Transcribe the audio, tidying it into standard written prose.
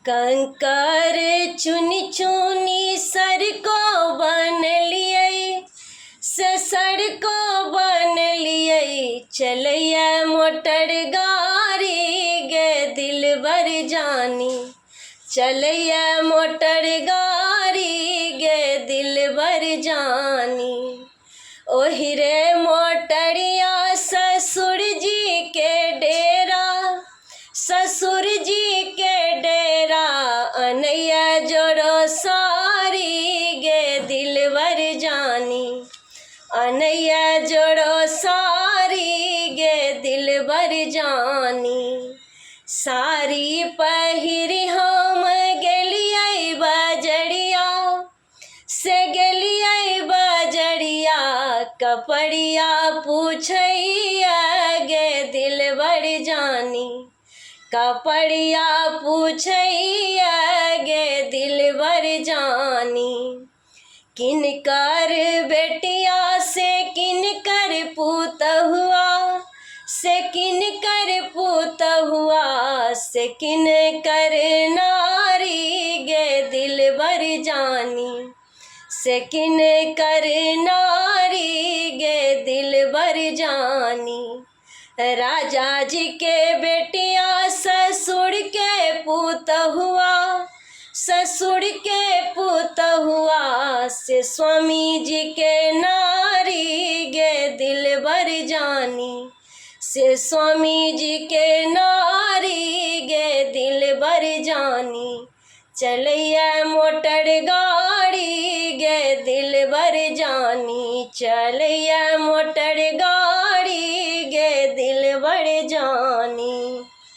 कंकर चुनी चुनी सर को बन लिए सर को बन लिए चलैया मोटर गाड़ी गे दिल बर जानी चलैया मोटर गाड़ी गे दिल बर जानी। ओहि रे मोटरिया ससुर जी के डेरा ससुर जी के डेरा अनैया जोड़ो सारी गे दिल बर जानी अनैया जोड़ो सारी गे दिल बर जानी। सारी पहिरी हम गेलियै बजरिया से गेलियै बजरिया कपड़िया पूछैया गे दिल बर जानी कपड़िया पूछैया गे दिल बर जानी। किनकर बेटिया से किनकर पूत हुआ से किनकर पूत हुआ से किनकर नारी गे दिल बर जानी से किनकर नारी गे दिल बर जानी। राजा जी के बेटिया ससुर के पूत हुआ ससुर के पूत हुआ से स्वामी जी के नारी गे दिल बर जानी से स्वामी जी के नारी गे दिल बर जानी। चलैया मोटर गाड़ी गे दिल बर जानी चलैया मोटर गाड़ी